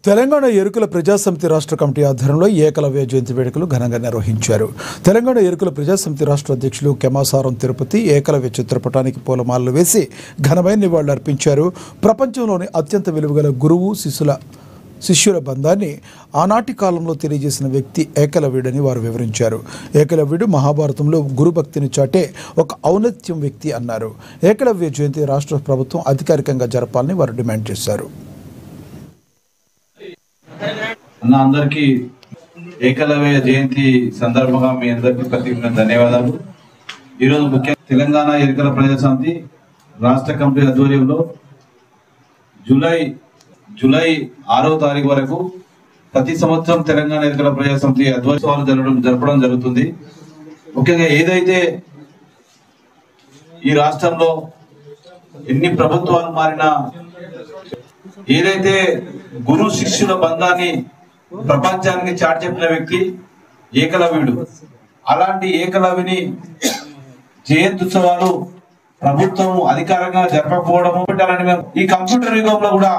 తెలంగాణ ఎరుకుల ప్రజాసమితి రాష్ట్ర కమిటీ ఆధ్వర్యంలో ఏకలవ్య జయంతి వేడుకలు ఘనంగా నిర్వహించారు. తెలంగాణ ఎరుకుల ప్రజాసమితి రాష్ట్ర అధ్యక్షులు కెమాసారం తిరుపతి ఏకలవ్య చిత్రపటానికి పూలమాలలు వేసి ఘనమైన నివాళులర్పించారు. ప్రపంచంలోని అత్యంత విలువగల గురువు శిష్యుల బంధాన్ని ఆనాటి కాలంలో తెలియజేసిన వ్యక్తి ఏకలవ్యుడని వారు వివరించారు. ఏకలవ్యుడు మహాభారతంలో గురుభక్తిని చాటే ఒక ఔన్నత్యం వ్యక్తి అన్నారు. ఏకలవ్య జయంతి రాష్ట్ర ప్రభుత్వం అధికారికంగా జరపాలని వారు డిమాండ్ చేశారు. అందరికీ ఏకలవ్య జయంతి సందర్భంగా మీ అందరికీ ప్రత్యేకంగా ధన్యవాదాలు. ఈరోజు ముఖ్య తెలంగాణ ఎరుకల ప్రజాసమితి రాష్ట్ర కమిటీ ఆధ్వర్యంలో జూలై 6వ తారీఖు వరకు ప్రతి సంవత్సరం తెలంగాణ ఎరుకల ప్రజాసమితి ఆధ్వర్యంలో జరపడం జరుగుతుంది. ముఖ్యంగా ఏదైతే ఈ రాష్ట్రంలో ఎన్ని ప్రభుత్వాలు మారినా ఏదైతే గురు శిష్యుల బంధాన్ని ప్రపంచానికి చాటి చెప్పిన వ్యక్తి ఏకలవ్యుడు. అలాంటి ఏకలవ్యుని జయంత్యుత్సవాలు ప్రభుత్వం అధికారంగా జరపకపోవడం పెట్టాలని మేము ఈ కంప్యూటర్ యుగంలో కూడా